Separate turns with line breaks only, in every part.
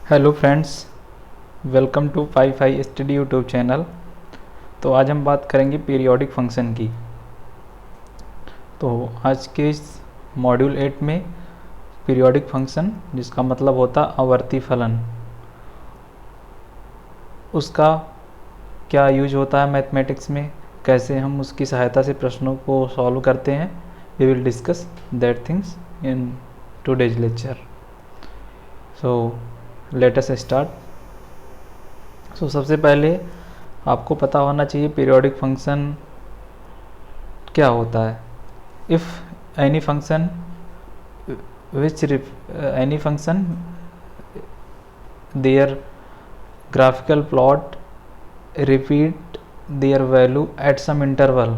Hello friends, welcome to Fi Fi study YouTube channel. तो आज हम बात करेंगे पीरियोडिक फंक्शन की। तो आज के इस मॉड्यूल 8 में पीरियोडिक फंक्शन, जिसका मतलब होता आवर्ती फलन, उसका क्या यूज होता है मैथमेटिक्स में, कैसे हम उसकी सहायता से प्रश्नों को सॉल्व करते हैं, we will discuss that things in today's lecture. So let us start. So सबसे पहले आपको पता होना चाहिए पीरियोडिक फंक्शन क्या होता है। If any function any function there graphical plot repeat their value at some interval,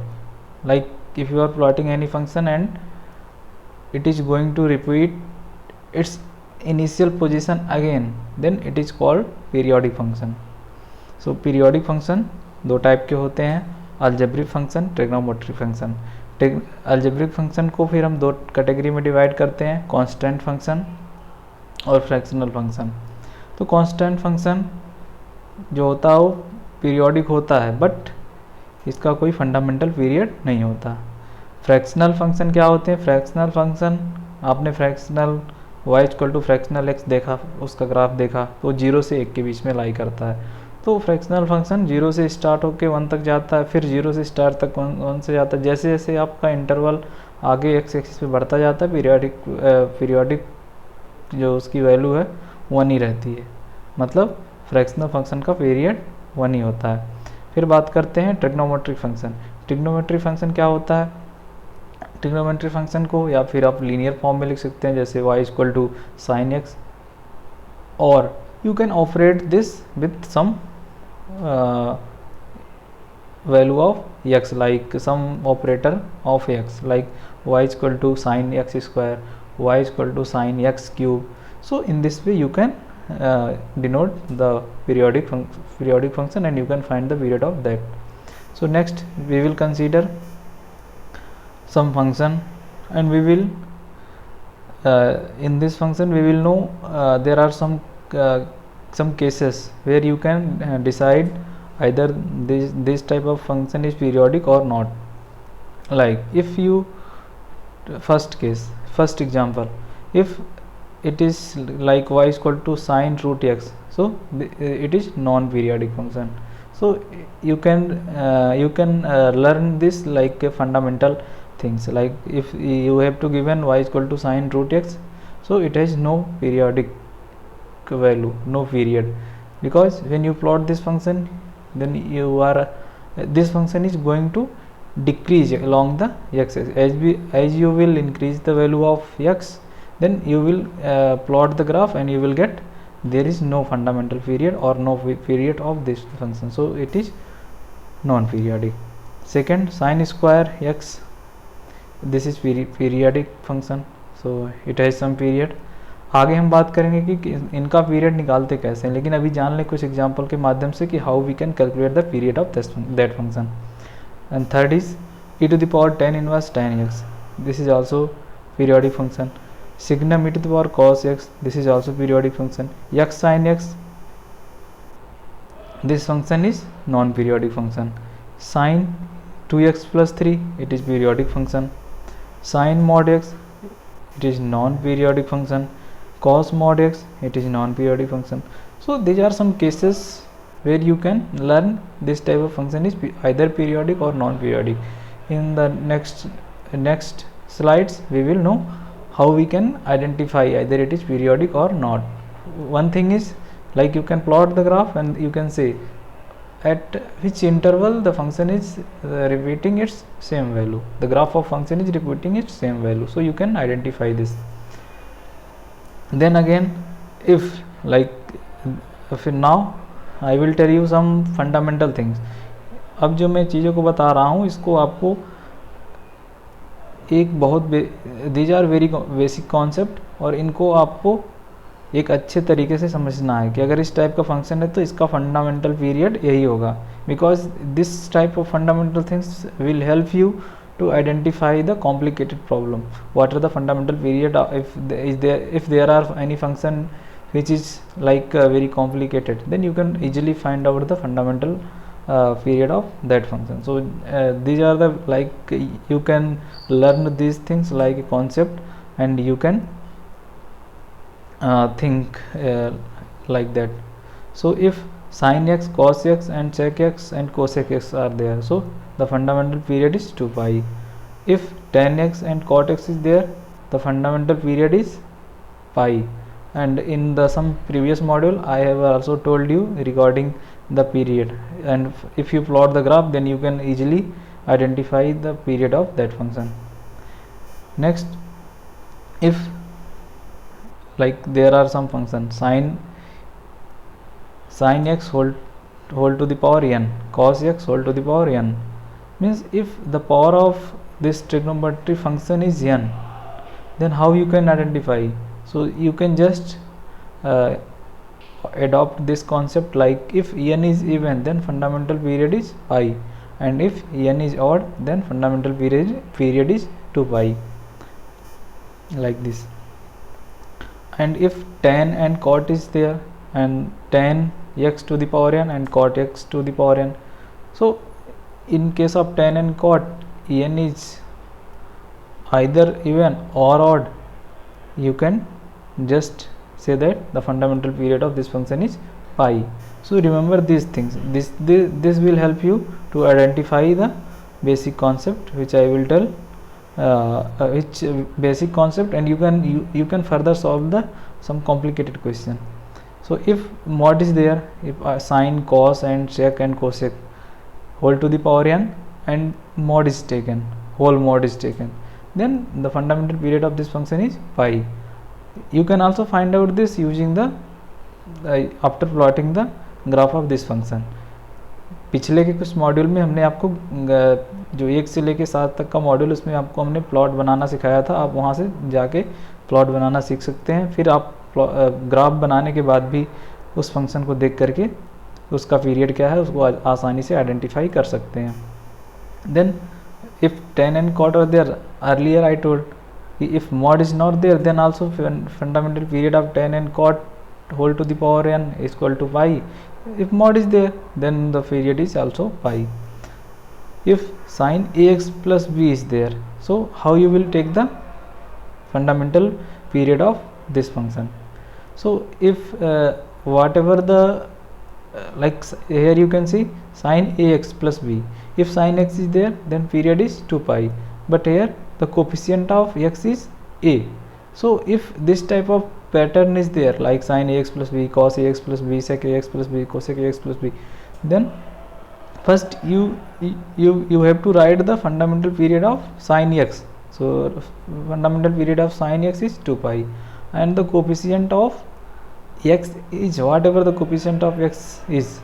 like if you are plotting any function and it is going to repeat its initial position again, then it is called periodic function. So periodic function दो type के होते हैं, algebraic function, trigonometric function. Algebraic function को फिर हम दो category में divide करते हैं, कांस्टेंट फंक्शन और फ्रैक्शनल फंक्शन। तो कांस्टेंट फंक्शन जो होता है वो पीरियोडिक होता है, बट इसका कोई फंडामेंटल पीरियड नहीं होता। फ्रैक्शनल फंक्शन क्या होते हैं? फ्रैक्शनल फंक्शन, आपने fractional y equal to fractional x देखा, उसका ग्राफ देखा, तो 0 से 1 के बीच में लाई करता है। तो फ्रैक्शनल फंक्शन 0 से स्टार्ट होकर 1 तक जाता है, फिर 0 से स्टार्ट तक 1 से जाता है। जैसे जैसे आपका इंटरवल आगे x एक्सिस पे बढ़ता जाता है, पीरियोडिक जो उसकी वैल्यू है 1 ही रहती है, मतलब फ्रैक्शनल फंक्शन का पीरियड 1 ही होता है। फिर बात करते हैं ट्रिग्नोमेट्रिक फंक्शन। ट्रिग्नोमेट्रिक फंक्शन क्या होता है? ट्रिग्नोमेट्रिक फंक्शन को या फिर आप लीनियर फॉर्म में लिख सकते हैं, जैसे y equal to sine x, और you can operate this with some value of x, like some operator of x, like y equal to sin x square, y equal to sin x cube. So in this way you can denote the periodic function and you can find the period of that. So next we will consider some function, and we will in this function we will know there are some cases where you can decide either this type of function is periodic or not. Like if you, first example, if it is like y is equal to sine root x, so it is non-periodic function. So you can learn this like a fundamental things, like if you have to given y is equal to sine root x, so it has no periodic value, no period, because when you plot this function, then this function is going to decrease along the x-axis. As you will increase the value of x, then you will plot the graph and you will get there is no fundamental period or no period of this function, so it is non-periodic. Second, sin square x, this is periodic function, so it has some period. आगे हम बात करेंगे कि इनका period निकालते कैसे हैं, लेकिन अभी जान लें कुछ एग्जांपल के माध्यम से कि how we can calculate the period of that function. And third is e to the power tan inverse tan x, this is also periodic function. Signum e to the power cos x, this is also periodic function. X sin x, this function is non-periodic function. Sin 2x plus 3, it is periodic function. Sin mod x, it is non-periodic function. Cos mod x, it is non-periodic function. So these are some cases where you can learn this type of function is either periodic or non-periodic. In the next slides we will know how we can identify either it is periodic or not. One thing is, like you can plot the graph and you can say at which interval the function is repeating its same value, the graph of function is repeating its same value, so you can identify this. Then again, if now I will tell you some fundamental things. अब जो मैं चीज़ों को बता रहा हूँ, इसको आपको एक बहुत these are very basic concept, और इनको आपको एक अच्छे तरीके से समझना है कि अगर इस टाइप का फंक्शन है तो इसका फंडामेंटल पीरियड यही होगा, because this type of fundamental things will help you to identify the complicated problem. What are the fundamental period if there are any function which is like very complicated, then you can easily find out the fundamental period of that function. So these are the, like, you can learn these things like a concept, and you can think like that. So if sin x, cos x and sec x and cosec x are there, so the fundamental period is 2 pi. If tan x and cot x is there, the fundamental period is pi. And in the some previous module I have also told you regarding the period, and if you plot the graph, then you can easily identify the period of that function. Next, if like there are some function sin x whole to the power n, cos x whole to the power n, means if the power of this trigonometry function is n, then how you can identify? So you can just adopt this concept, like if n is even, then fundamental period is pi, and if n is odd, then fundamental period is 2 pi, like this. And if tan and cot is there, and tan x to the power n and cot x to the power n, so in case of tan and cot, n is either even or odd, you can just say that the fundamental period of this function is pi. So remember these things. This will help you to identify the basic concept which I will tell, which basic concept, and you can further solve the some complicated question. So if mod is there, if sin, cos and sec and cosec whole to the power n and mod is taken, whole mod is taken, then the fundamental period of this function is pi. You can also find out this using the after plotting the graph of this function. पिछले के कुछ module में हमने आपको जो 1 से लेके 7 तक का मॉड्यूल, उसमें आपको हमने प्लॉट बनाना सिखाया था. आप वहाँ से जाके प्लॉट बनाना सीख सकते हैं. फिर आप ग्राफ बनाने के बाद भी उस फंक्शन को देख करके उसका पीरियड क्या है उसको आसानी से आइडेंटिफाई कर सकते हैं. Then if tan and cot are there, earlier I told if mod is not there, then also fundamental period of tan and cot whole to the power n is equal to pi. If mod is there, then the period is also pi. If sin ax plus b is there, so how you will take the fundamental period of this function? So if whatever the like here you can see sin ax plus b, if sin x is there, then period is 2 pi, but here the coefficient of x is a. So if this type of pattern is there, like sin ax plus b, cos ax plus b, sec ax plus b, cosec ax plus b, then first you have to write the fundamental period of sin x. So fundamental period of sin x is 2 pi, and the coefficient of x is whatever the coefficient of x is,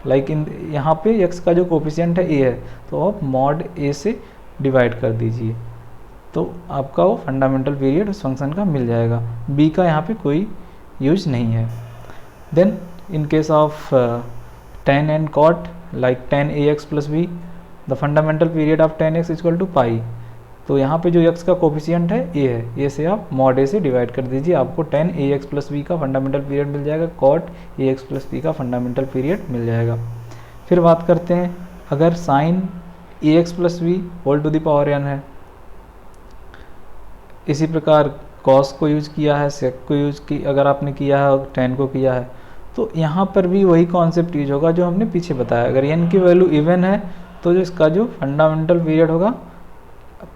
like in यहाँ पे x का जो coefficient है a है, तो आप mod a से divide कर दीजिए, तो आपका वो फंडामेंटल पीरियड उस फंक्शन का मिल जाएगा. b का यहाँ पे कोई यूज नहीं है. Then in case of tan and cot, like tan ax plus b, the fundamental period of tan x equal to pi. तो यहाँ पे जो x का कोफिशिएंट है a है, a से आप मॉड a से डिवाइड कर दीजिए, आपको tan ax प्लस b का फंडामेंटल पीरियड मिल जाएगा, cot ax प्लस b का फंडामेंटल पीरियड मिल जाएगा. फिर बात करते हैं अगर sin ax plus b whole to the power n है, इसी प्रकार cos को यूज किया है, sec को यूज की अगर आपने किया है और tan को किया है, तो यहाँ पर भी वही कॉन्सेप्ट यूज होगा जो हमने पीछे बताया. अगर n की वैल्यू इवन है तो जो इसका जो फंडामेंटल पीरियड होगा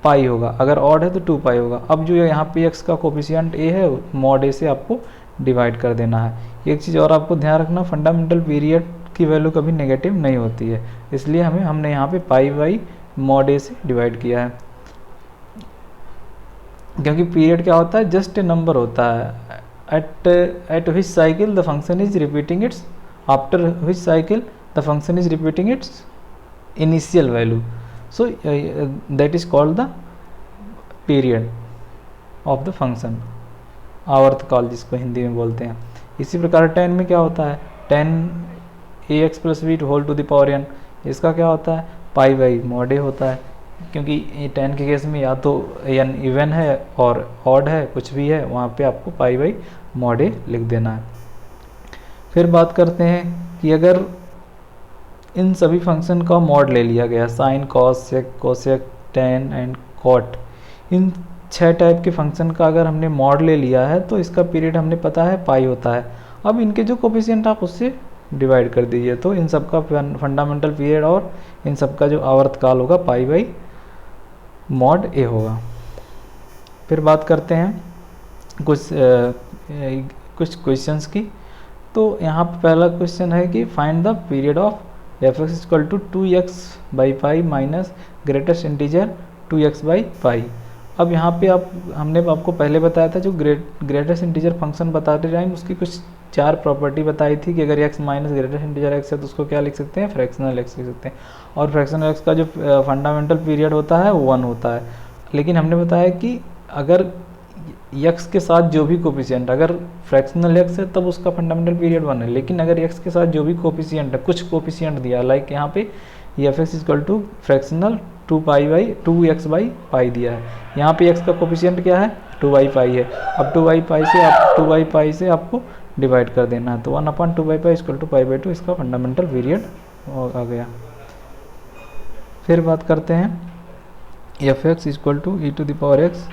पाई होगा, अगर ऑड है तो 2 पाई होगा. अब जो यहाँ पे x का कोफिशिएंट a है, मॉड a से आपको डिवाइड कर देना है. एक चीज़ और आपको ध्यान रखना, फंडामेंटल पीरियड की वैल्यू कभी नेगेटिव नहीं होती है, इसलिए हमने यहाँ पे पाई बाई मॉड a से डिवाइड किया है, क्योंकि पीरियड क्या होता है, जस्ट ए नंबर होता है. Eight which cycle the function is repeating it's, after which cycle the function is repeating it's initial value. So that is called the period of the function, आवर्तकाल जिसको हिंदी में बोलते हैं. इसी प्रकार tan में क्या होता है, tan ax plus b whole to the power n, इसका क्या होता है पाई बाई मॉड a होता है. क्योंकि ये 10 के केस में या तो n इवन है और ऑड है, कुछ भी है, वहाँ पे आपको पाई बाई मॉड ए लिख देना है। फिर बात करते हैं कि अगर इन सभी फंक्शन का मॉड ले लिया गया, sine, cos, sec, cosec, tan and cot, इन 6 टाइप के फंक्शन का अगर हमने मॉड ले लिया है तो इसका पीरियड हमने पता है पाई होता है। अब इनके जो कोफिशिएंट आप उससे डिवाइड कर दीजिए, तो इन सब का फंडामेंटल पीरियड और इन सब का जो आवर्तकाल होगा पाई बाई मॉड ए होगा। फिर बात करते हैं कुछ क्वेश्चंस की। तो यहाँ पे पहला क्वेश्चन है कि find the period of F X equal to 2x by pi minus greatest integer 2x by pi. अब यहाँ पे हमने आपको पहले बताया था जो ग्रेटेस्ट इंटीजर फंक्शन बताते टाइम उसकी कुछ 4 प्रॉपर्टी बताई थी कि अगर x minus greatest integer x है तो उसको क्या लिख सकते हैं, फ्रैक्शनल x लिख सकते हैं। और फ्रैक्शनल x का जो फंडामेंटल पीरियड होता है वो 1 होता है। लेकिन हमने बताया कि अगर x के साथ जो भी कोफिशिएंट, अगर फ्रैक्शनल x है तब उसका फंडामेंटल पीरियड 1 है, लेकिन अगर x के साथ जो भी कोफिशिएंट है, कुछ कोफिशिएंट दिया, लाइक यहाँ पे F X equal to fractional 2x by pi दिया है, यहाँ पे x का कोफिशिएंट क्या है, 2 बाई पाई है। अब 2 बाई पाई से आपको डिवाइड कर देना है, तो 1/2 by pi equal to pi by 2 इसका फंडामेंटल पीरियड आ गया। फिर बात करते हैं F X equal to E to the power X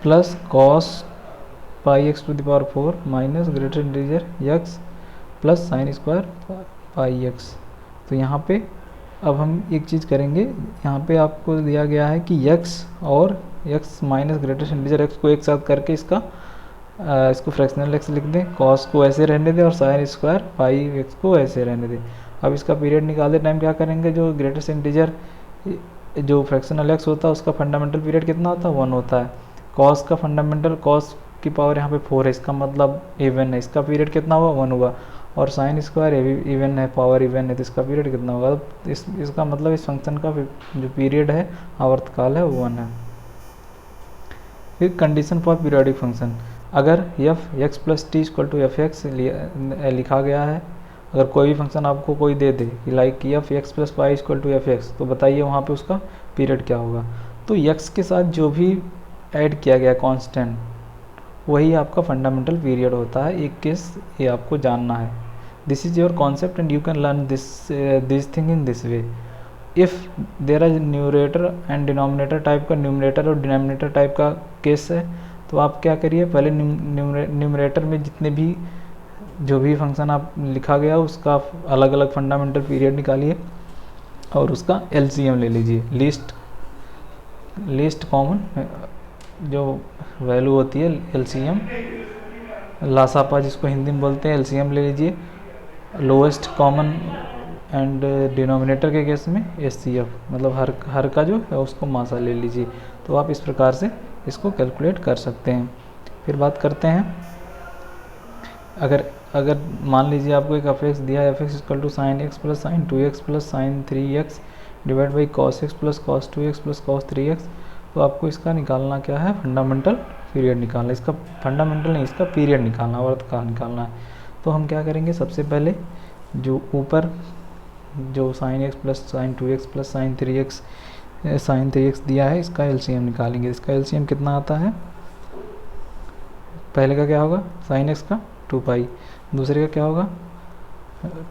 plus cos pi X to the power 4 minus greater integer X plus sine square pi X. तो यहाँ पे अब हम एक चीज़ करेंगे, यहाँ पे आपको दिया गया है कि x और x minus greatest integer x को एक साथ करके इसको फ्रैक्शनल x लिख दें, cos को ऐसे रहने दें और साइन स्क्वायर पाई x को ऐसे रहने दें। अब इसका पीरियड निकालते टाइम क्या करेंगे, जो ग्रेटेस्ट इंटीजर जो फ्रैक्शनल x होता है उसका फंडामेंटल पीरियड कितना होता है, 1 होता है। cos का फंडामेंटल, cos की पावर यहाँ पे 4 है, इसका मतलब इवन है, इसका पीरियड कितना हुआ, 1 हुआ। और साइन स्क्वायर इवन है, पावर इवन है, तो इसका पीरियड कितना होगा, तो इसका मतलब इस फंक्शन का जो पीरियड है, आवर्तकाल है, वो 1 है। फिर कंडीशन फॉर पीरियोडिक फंक्शन, अगर F X plus T equal to F X लिखा गया है, अगर कोई भी फंक्शन आपको कोई दे दे कि like F X plus pi equal to F X, तो बताइए वहाँ पे उसका पीरियड क्या होगा। तो एक्स के साथ जो भी ऐड किया गया कांस्टेंट वही आपका फंडामेंटल पीरियड होता है। एक केस ये आपको जानना है। This is your concept and you can learn this thing in this way. If there is numerator and denominator type का, न्यूमरेटर और डिनोमिनेटर टाइप का केस है, तो आप क्या करिए, पहले न्यूमरेटर में जितने भी जो भी फंक्शन आप लिखा गया उसका अलग अलग फंडामेंटल पीरियड निकालिए और उसका एलसीएम ले लीजिए, लीस्ट कॉमन जो वैल्यू होती है एलसीएम, लासापा जिसको हिंदी में बोलते हैं, एलसीएम ले लीजिए। लोएस्ट कॉमन एंड डिनोमिनेटर के केस में एचसीएफ, मतलब हर का जो है उसको मासा ले लीजिए। तो आप इस प्रकार से इसको कैलकुलेट कर सकते हैं। फिर बात करते हैं, अगर मान लीजिए आपको एक एफ एक्स दिया है, F X equal to sine X plus sine 2x plus sine 3x divide by cos X plus cos 2x plus cos 3x, तो आपको इसका निकालना क्या है, फंडामेंटल पीरियड निकालना। इसका फंडामेंटल नहीं, इसका पीरियड निकालना, आवर्तकाल निकालना है। तो हम क्या करेंगे, सबसे पहले जो ऊपर जो sign X plus sine 2x plus sine 3x दिया है, इसका एलसीएम निकालेंगे। इसका एलसीएम कितना आता है, पहले का क्या होगा, साइन एक्स का 2 पाई, दूसरे का क्या होगा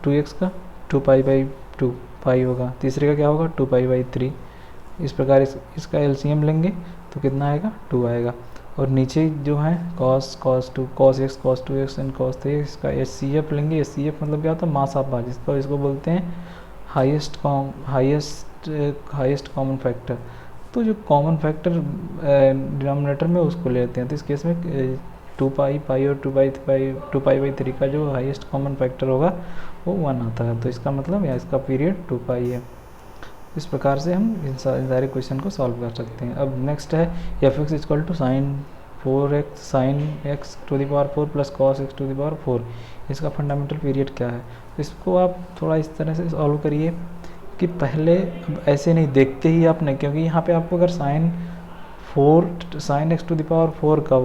2x का 2 पाई बाई 2 पाई होगा, तीसरे का क्या होगा 2 पाई बाई 3। इस प्रकार इसका एलसीएम लेंगे तो कितना आएगा, 2 आएगा। और नीचे जो है cos 2 cos x cos 2x and cos 3x, इसका एचसीएफ लेंगे। एचसीएफ मतलब क्या होता है, मासापा, इसको बोलते हैं हाईएस्ट कॉमन फैक्टर। तो जो कॉमन फैक्टर डिनोमिनेटर में उसको लेते हैं, तो इस केस में 2 पाई और 2 पाई बाई 3 का जो हाईएस्ट कॉमन फैक्टर होगा वो 1 आता है। तो इसका मतलब या इसका पीरियड 2 पाई है। इस प्रकार से हम इन सारे क्वेश्चन को सॉल्व कर सकते हैं। अब नेक्स्ट है F X equal to sine 4x sine X to the power 4 plus cos X to the power 4, इसका फंडामेंटल पीरियड क्या है। तो इसको आप थोड़ा इस तरह से सॉल्व करिए कि पहले ऐसे नहीं देखते ही आपने, क्योंकि यहाँ पे आपको अगर sine X to the power 4 का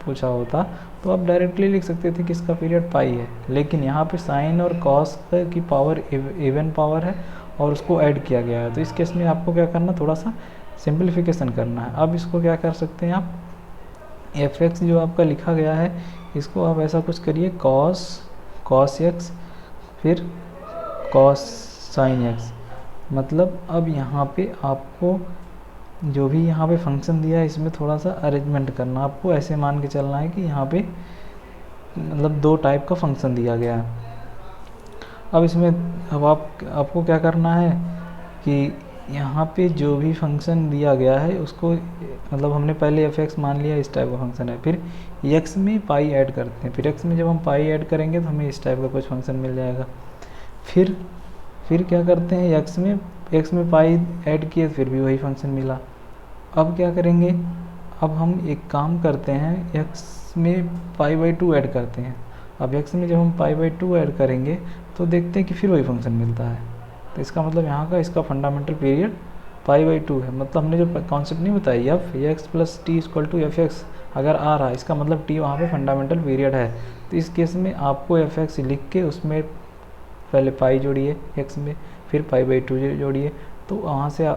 पूछा होता तो आप डायरेक्टली लिख सकते थे कि इसका पीरियड पाई है। लेकिन यहाँ पे साइन और कॉस की पावर इवन पावर है और उसको ऐड किया गया है। तो इस केस में आपको क्या करना, थोड़ा सा सिंप्लीफिकेशन करना है। अब इसको क्या कर सकते हैं आप, एफ एक्स जो आपका लिखा गया है इसको आप ऐसा कुछ करिए, कॉस एक्स फिर कॉस साइन एक्स। मतलब अब यहाँ पे आपको जो भी यहाँ पे फंक्शन दिया है इसमें थोड़ा सा अरेंजमेंट करना। आपको ऐसे मान के चलना है कि यहाँ पे मतलब दो टाइप का फंक्शन दिया गया है। अब इसमें अब आपको क्या करना है कि यहाँ पे जो भी फंक्शन दिया गया है उसको, मतलब हमने पहले एफ एक्स मान लिया इस टाइप का फंक्शन है, फिर एक्स में पाई ऐड करते हैं, फिर एक्स में जब हम पाई ऐड करेंगे तो हमें इस टाइप का कुछ फंक्शन मिल जाएगा। फिर क्या करते हैं, एक्स में पाई ऐड किए फिर भी वही फंक्शन मिला। अब क्या करेंगे, अब हम एक काम करते हैं, एक्स में पाई बाई 2 ऐड करते हैं। अब एक्स में जब हम पाई बाई 2 ऐड करेंगे तो देखते हैं कि फिर वही फंक्शन मिलता है। तो इसका मतलब यहाँ का इसका फंडामेंटल पीरियड पाई बाई 2 है। मतलब हमने जो कॉन्सेप्ट नहीं बताई, F X plus T equal to F X अगर आ रहा है, इसका मतलब टी वहाँ पे फंडामेंटल पीरियड है। तो इस केस में आपको एफ एक्स लिख के उसमें पहले पाई जोड़िए एक्स में, फिर पाई बाई 2 जोड़िए। तो वहाँ से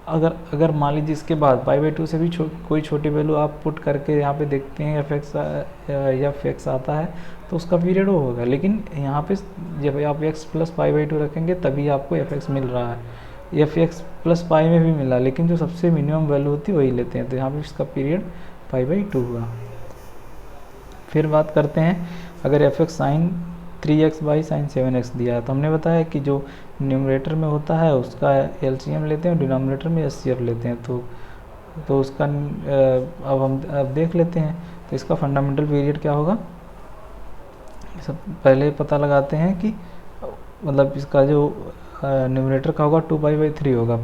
अगर मान लीजिए इसके बाद पाई बाई 2 से भी कोई छोटी वैल्यू आप पुट करके यहाँ पे देखते हैं एफ एक्स आता है तो उसका पीरियड वो होगा। लेकिन यहाँ पे जब आप एक्स प्लस पाई बाई 2 रखेंगे तभी आपको एफ एक्स मिल रहा है। एफ एक्स प्लस पाई में भी मिला, लेकिन जो सबसे मिनिमम वैल्यू होती है वही लेते हैं। तो यहाँ पे इसका पीरियड पाई बाई 2 हुआ। फिर बात करते हैं, अगर एफ एक्स साइन 3x बाई साइन 7x दिया है तो हमने बताया कि जो न्यूमरेटर में होता है उसका एलसीएम लेते हैं और डिनोमिनेटर में एचसीएफ लेते हैं। तो उसका अब देख लेते हैं। तो इसका फंडामेंटल पीरियड क्या होगा, सब पहले पता लगाते हैं कि मतलब इसका जो न्यूमरेटर का होगा 2 पाई बाई 3 होगा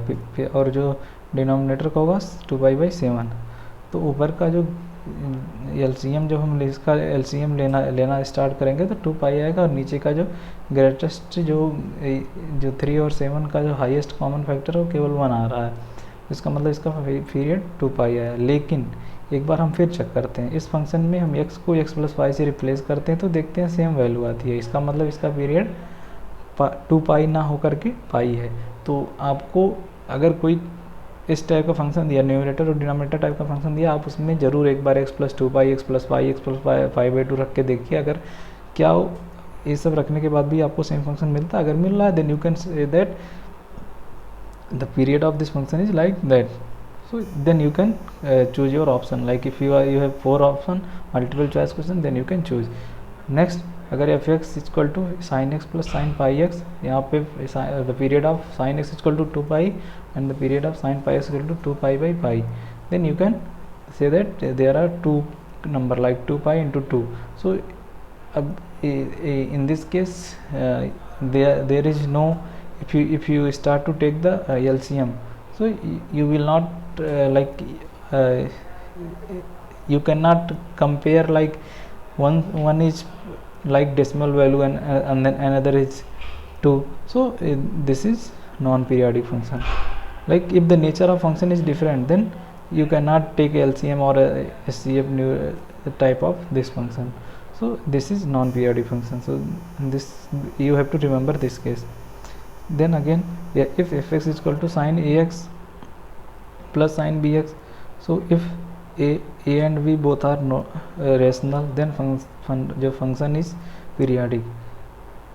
और जो डिनोमिनेटर का होगा 2 पाई बाई 7। तो ऊपर का जो एलसीएम जब हम इसका एलसीएम लेना स्टार्ट करेंगे तो 2 पाई आएगा और नीचे का जो ग्रेटेस्ट जो 3 और 7 का जो हाईएस्ट कॉमन फैक्टर है वो केवल 1 आ रहा है। इसका मतलब इसका पीरियड 2 पाई आया। लेकिन एक बार हम फिर चेक करते हैं, इस फंक्शन में हम x को x प्लस पाई से रिप्लेस करते हैं तो देखते हैं सेम वैल्यू आती है। इसका मतलब इसका पीरियड 2 पाई ना होकर के पाई है। तो आपको अगर कोई इस टाइप का फंक्शन दिया, न्यूमरेटर और डिनोमिनेटर टाइप का फंक्शन दिया, आप उसमें ज़रूर एक बार x plus 2 pi, x plus pi, x plus pi by 2 रख के देखिए। अगर क्या हो ये सब रखने के बाद भी आपको सेम फंक्शन मिलता है, अगर मिल रहा है then you can say that the period of this function is like that. So then you can choose your option, like if you have 4 option multiple choice question then you can choose. Next, अगर F X equal to sine X plus sine pi X, यहाँ पे the period of sine X equal to 2 pi and the period of sine pi X equal to 2 pi by pi, then you can say that there are two number like 2 pi into 2. So अब in this case there is no, if you start to take the LCM, so you will not you cannot compare like one is like decimal value and then another is 2. So this is non-periodic function. Like if the nature of function is different then you cannot take LCM or SCF type of this function. So this is non-periodic function. So this you have to remember this case. Then again, yeah, if fx is equal to sin ax plus sin bx, so if a and b both are rational then जो function is periodic.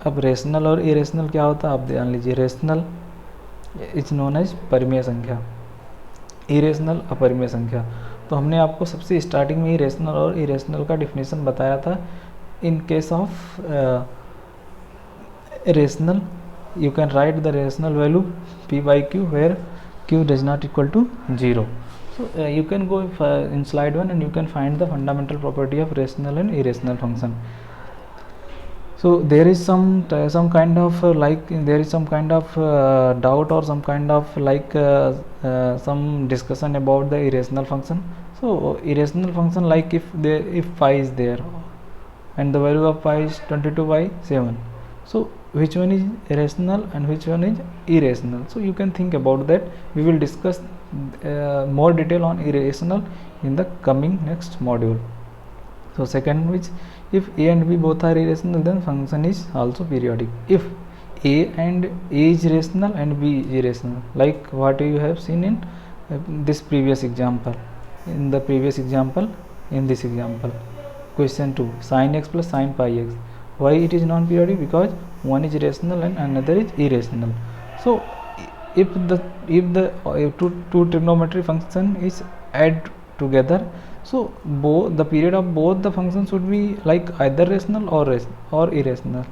अब rational और irrational क्या होता है आप ध्यान लीजिए। Rational is known as परिमेय संख्या, इरेशनल अपरिमेय संख्या। तो हमने आपको सबसे स्टार्टिंग में ही रेशनल और इरेशनल का डिफिनेशन बताया था। इन case of rational you can write the rational value p by q where q does not equal to 0. So you can go in slide 1 and you can find the fundamental property of rational and irrational function. So there is some kind of there is some kind of doubt or some kind of some discussion about the irrational function. So irrational function, like if pi is there and the value of pi is 22 by 7, so which one is rational and which one is irrational? So you can think about that. We will discuss more detail on irrational in the coming next module. So second, which if a and b both are irrational then function is also periodic. If A and A is rational and B is irrational, like what you have seen in this previous example. In the previous example, in this example, question 2, sin x plus sin pi x. Why it is non-periodic? Because one is rational and another is irrational. So if two trigonometry function is add together, so both the period of both the functions should be like either rational or irrational.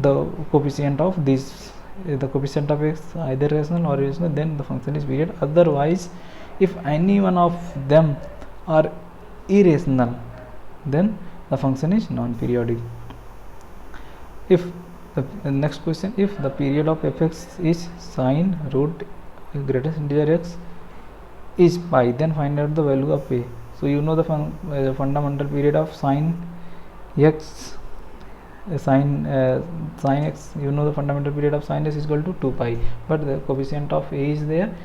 The coefficient of this, the coefficient of x either rational or irrational, then the function is period. Otherwise, if any one of them are irrational, then the function is non-periodic. If the next question, if the period of fx is sine root greatest integer x is pi, then find out the value of a. So you know the fundamental period of sine x, sine x, you know the fundamental period of sine x is equal to 2 pi, but the coefficient of a is there.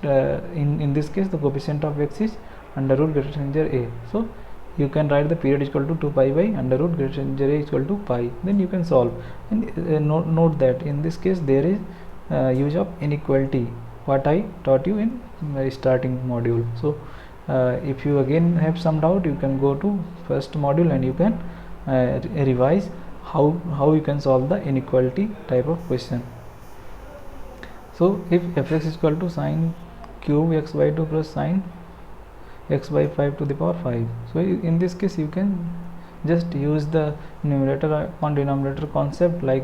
In this case, the coefficient of x is under root greatest integer a. So you can write the period is equal to 2 pi by under root greatest integer a is equal to pi. Then you can solve. And note that in this case there is use of inequality, what I taught you in my starting module. So if you again have some doubt, you can go to first module and you can revise how you can solve the inequality type of question. So if fx is equal to sine cube x by 2 plus sine x by 5 to the power 5, so in this case you can just use the numerator upon denominator concept, like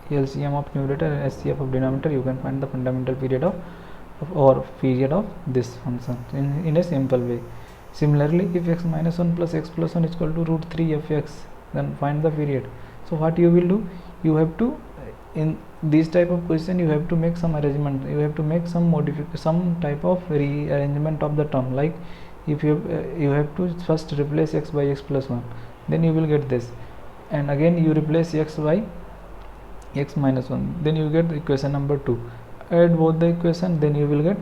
LCM of numerator and SCF of denominator. You can find the fundamental period of or period of this function in a simple way. Similarly, if x minus 1 plus x plus 1 is equal to root 3 fx, then find the period. So what you will do, you have to, in this type of question, you have to make some arrangement, you have to make some some type of rearrangement of the term. Like if you have to first replace x by x plus 1, then you will get this, and again you replace x by x minus 1, then you get equation number 2. Add both the equation, then you will get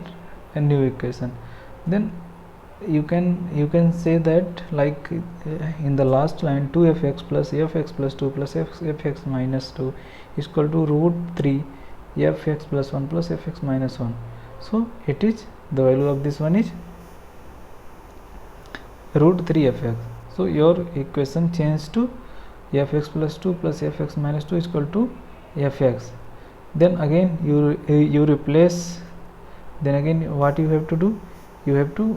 a new equation. Then you can say that, like in the last line, 2fx plus fx plus 2 plus fx minus 2 is equal to root 3 fx plus 1 plus fx minus 1. So it is, the value of this one is root 3 fx. So your equation changed to fx plus 2 plus fx minus 2 is equal to fx. Then again you replace. Then again what you have to do, you have to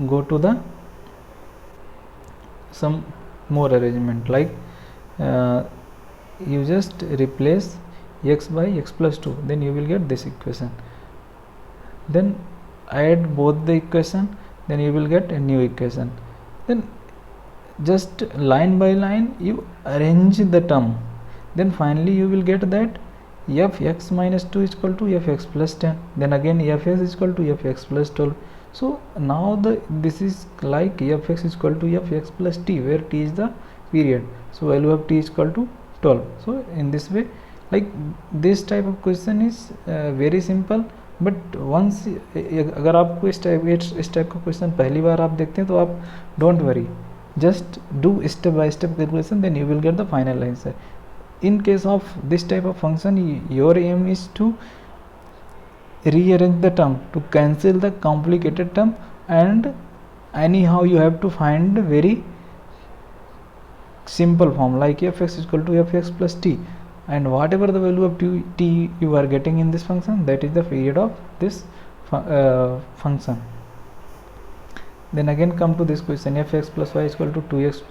go to the some more arrangement, like you just replace x by x plus 2, then you will get this equation. Then add both the equation, then you will get a new equation. Then just line by line you arrange the term, then finally you will get that fx minus 2 is equal to fx plus 10, then again fx is equal to fx plus 12. So now this is like fx is equal to fx plus t, where t is the period, so value of t is equal to 12. So in this way, like this type of question is very simple. But once अगर आपको इस type का question पहली बार आप देखते हैं तो आप don't worry, just do step by step calculation, then you will get the final answer. In case of this type of function, your aim is to rearrange the term, to cancel the complicated term, and anyhow you have to find very simple form like fx is equal to fx plus t, and whatever the value of t you are getting in this function, that is the period of this function. Then again come to this question, fx plus y is equal to 2x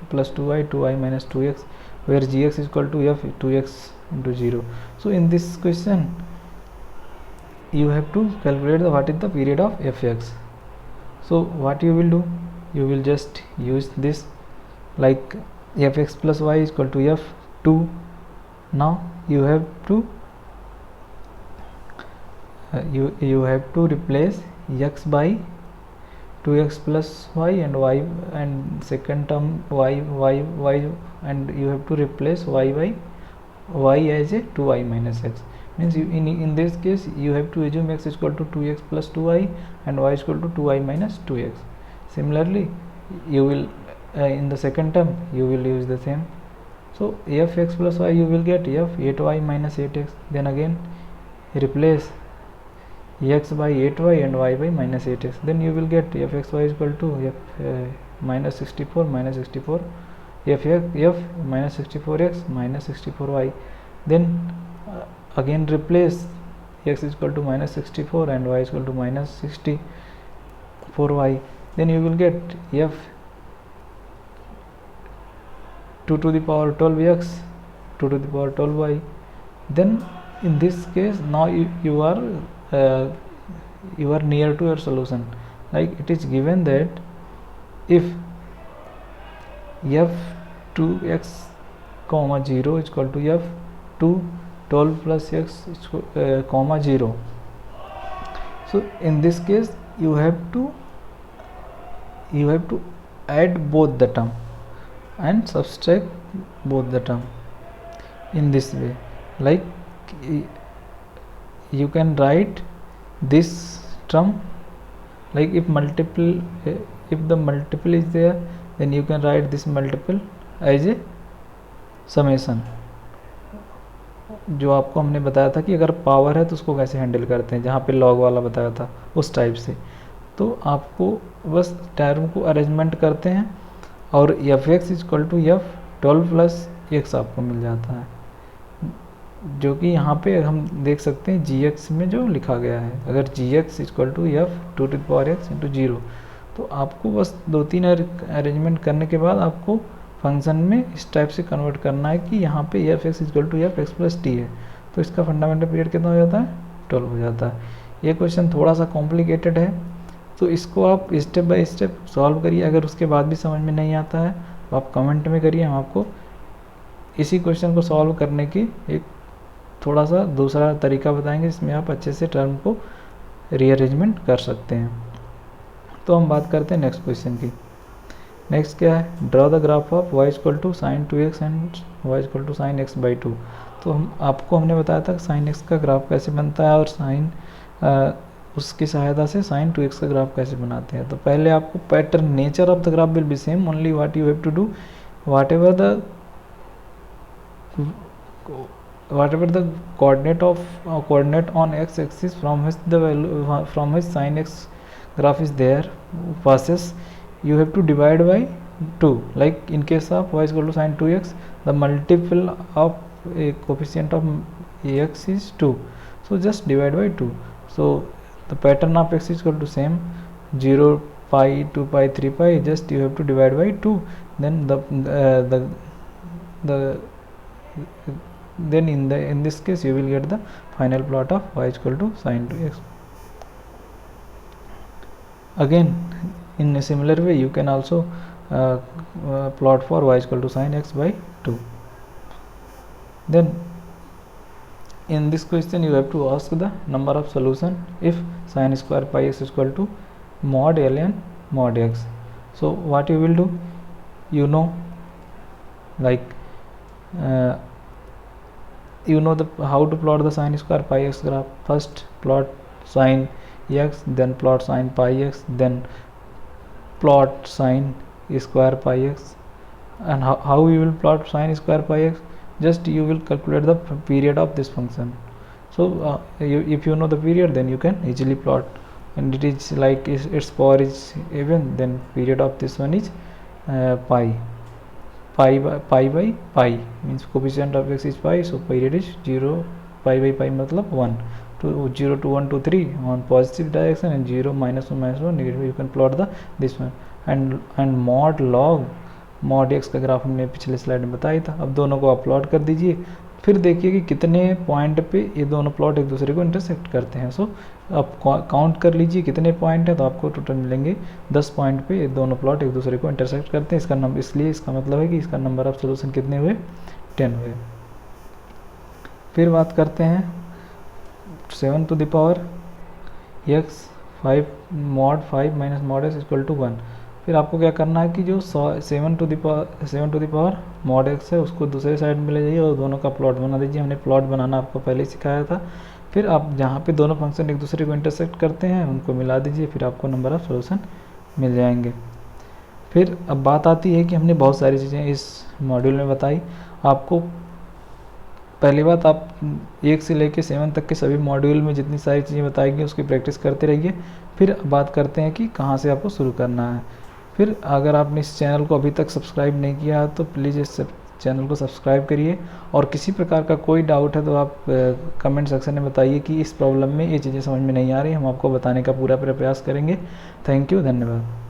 plus 2y, 2y minus 2x, where gx is equal to f 2x into 0. So in this question you have to calculate what is the period of fx. So what you will do, you will just use this, like fx plus y is equal to f2. Now you have to you have to replace x by 2x plus y and y, and second term y, and you have to replace y by y as a 2y minus x. Means you, in this case you have to assume x is equal to 2x plus 2y and y is equal to 2y minus 2x. Similarly you will in the second term you will use the same. So f(x plus y) you will get f 8y minus 8x. Then again replace x by 8y and y by minus 8x. Then you will get fxy is equal to f minus 64 minus 64 f minus 64x minus 64y. Then again replace x is equal to minus 64 and y is equal to minus 64y. Then you will get f 2 to the power 12x 2 to the power 12y. Then in this case now you are near to your solution. Like it is given that if f 2x comma 0 is equal to f 2 12 plus x comma 0. So in this case you have to add both the term and subtract both the term in this way. Like you can write this term, like if the multiple is there, then you can write this multiple as a summation. जो आपको हमने बताया था कि अगर power है तो उसको कैसे हैंडल करते हैं, जहाँ पे लॉग वाला बताया था उस टाइप से. तो आपको बस टर्म को अरेंजमेंट करते हैं और F X is equal to F 12 plus X आपको मिल जाता है, जो कि यहाँ पे हम देख सकते हैं जी एक्स में जो लिखा गया है. अगर g x is equal to f 2 to the power x into 0, तो आपको बस 2-3 अरेंजमेंट करने के बाद आपको फंक्शन में इस टाइप से कन्वर्ट करना है कि यहाँ पे F X equal to F X plus T है. तो इसका फंडामेंटल पीरियड कितना हो जाता है, 12 हो जाता है. ये क्वेश्चन थोड़ा सा कॉम्प्लिकेटेड है, तो इसको आप स्टेप बाय स्टेप सॉल्व करिए. अगर उसके बाद भी समझ में नहीं आता है तो आप कमेंट में करिए, हम आपको इसी क्वेश्चन को सॉल्व करने की एक थोड़ा सा दूसरा तरीका बताएंगे जिसमें आप अच्छे से टर्म को रीअरेंजमेंट कर सकते हैं. तो हम बात करते हैं नेक्स्ट क्वेश्चन की. नेक्स्ट क्या है, draw the graph of y equal to sine 2x and y equal to sine x by 2. तो हमने बताया था कि साइन x का ग्राफ कैसे बनता है और साइन उसकी सहायता से साइन 2x का ग्राफ कैसे बनाते हैं. तो पहले आपको pattern, nature of the graph will be same, only what you have to do, whatever the coordinate on x axis from which sin x graph is there passes, you have to divide by 2. Like in case of y is equal to sin 2x, the multiple of a coefficient of x is 2, so just divide by 2. So the pattern of x is equal to same, 0, pi, 2 pi, 3 pi, just you have to divide by 2. Then in this case you will get the final plot of y is equal to sin 2x. Again in a similar way you can also plot for y is equal to sin x by 2. Then in this question you have to ask the number of solution if sin square pi x is equal to mod ln mod x. So what you will do, you know, like you know how to plot the sin square pi x graph. First plot sin x, then plot sin pi x, then plot sin square pi x. And how you will plot sin square pi x, just you will calculate the period of this function. So if you know the period, then you can easily plot, and it is like its power is even, then period of this one is pi by pi means coefficient of x is pi, so period is 0, pi by pi matlab 1 to 0 to 1 to 3 on positive direction, and 0 minus 1 minus 1 negative. You can plot the this one. and mod log mod x का graph हमने पिछले slide में बताया था. अब दोनों को आप प्लॉट कर दीजिए, फिर देखिए कि कितने पॉइंट पे ये दोनों प्लॉट एक दूसरे को इंटरसेक्ट करते हैं. सो आप काउंट कर लीजिए कितने पॉइंट है, तो आपको टोटल मिलेंगे 10 पॉइंट पे ये दोनों प्लॉट एक दूसरे को इंटरसेक्ट करते हैं. इसका नंबर, इसलिए इसका मतलब है कि इसका नंबर ऑफ सोल्यूशन कितने हुए, 10 हुए. फिर बात करते हैं 7 to the power x 5 mod 5 minus mod x equal to 1. फिर आपको क्या करना है कि जो 7 to the power mod x है उसको दूसरे साइड में ले जाइए और दोनों का प्लॉट बना दीजिए. हमने प्लॉट बनाना आपको पहले ही सिखाया था. फिर आप जहाँ पे दोनों फंक्शन एक दूसरे को इंटरसेक्ट करते हैं उनको मिला दीजिए, फिर आपको नंबर ऑफ सोल्यूशन मिल जाएंगे. फिर अब बात आती है कि हमने बहुत सारी चीज़ें इस मॉड्यूल में बताई आपको। पहली बात, आप 1 से लेकर 7 तक के सभी मॉड्यूल में जितनी सारी चीज़ें बताई गई उसकी प्रैक्टिस करते रहिए। फिर बात करते हैं कि कहाँ से आपको शुरू करना है। फिर अगर आपने इस चैनल को अभी तक सब्सक्राइब नहीं किया तो प्लीज़ इस चैनल को सब्सक्राइब करिए, और किसी प्रकार का कोई डाउट है तो आप कमेंट सेक्शन में बताइए कि इस प्रॉब्लम में ये चीज़ें समझ में नहीं आ रही, हम आपको बताने का पूरा प्रयास करेंगे। थैंक यू, धन्यवाद।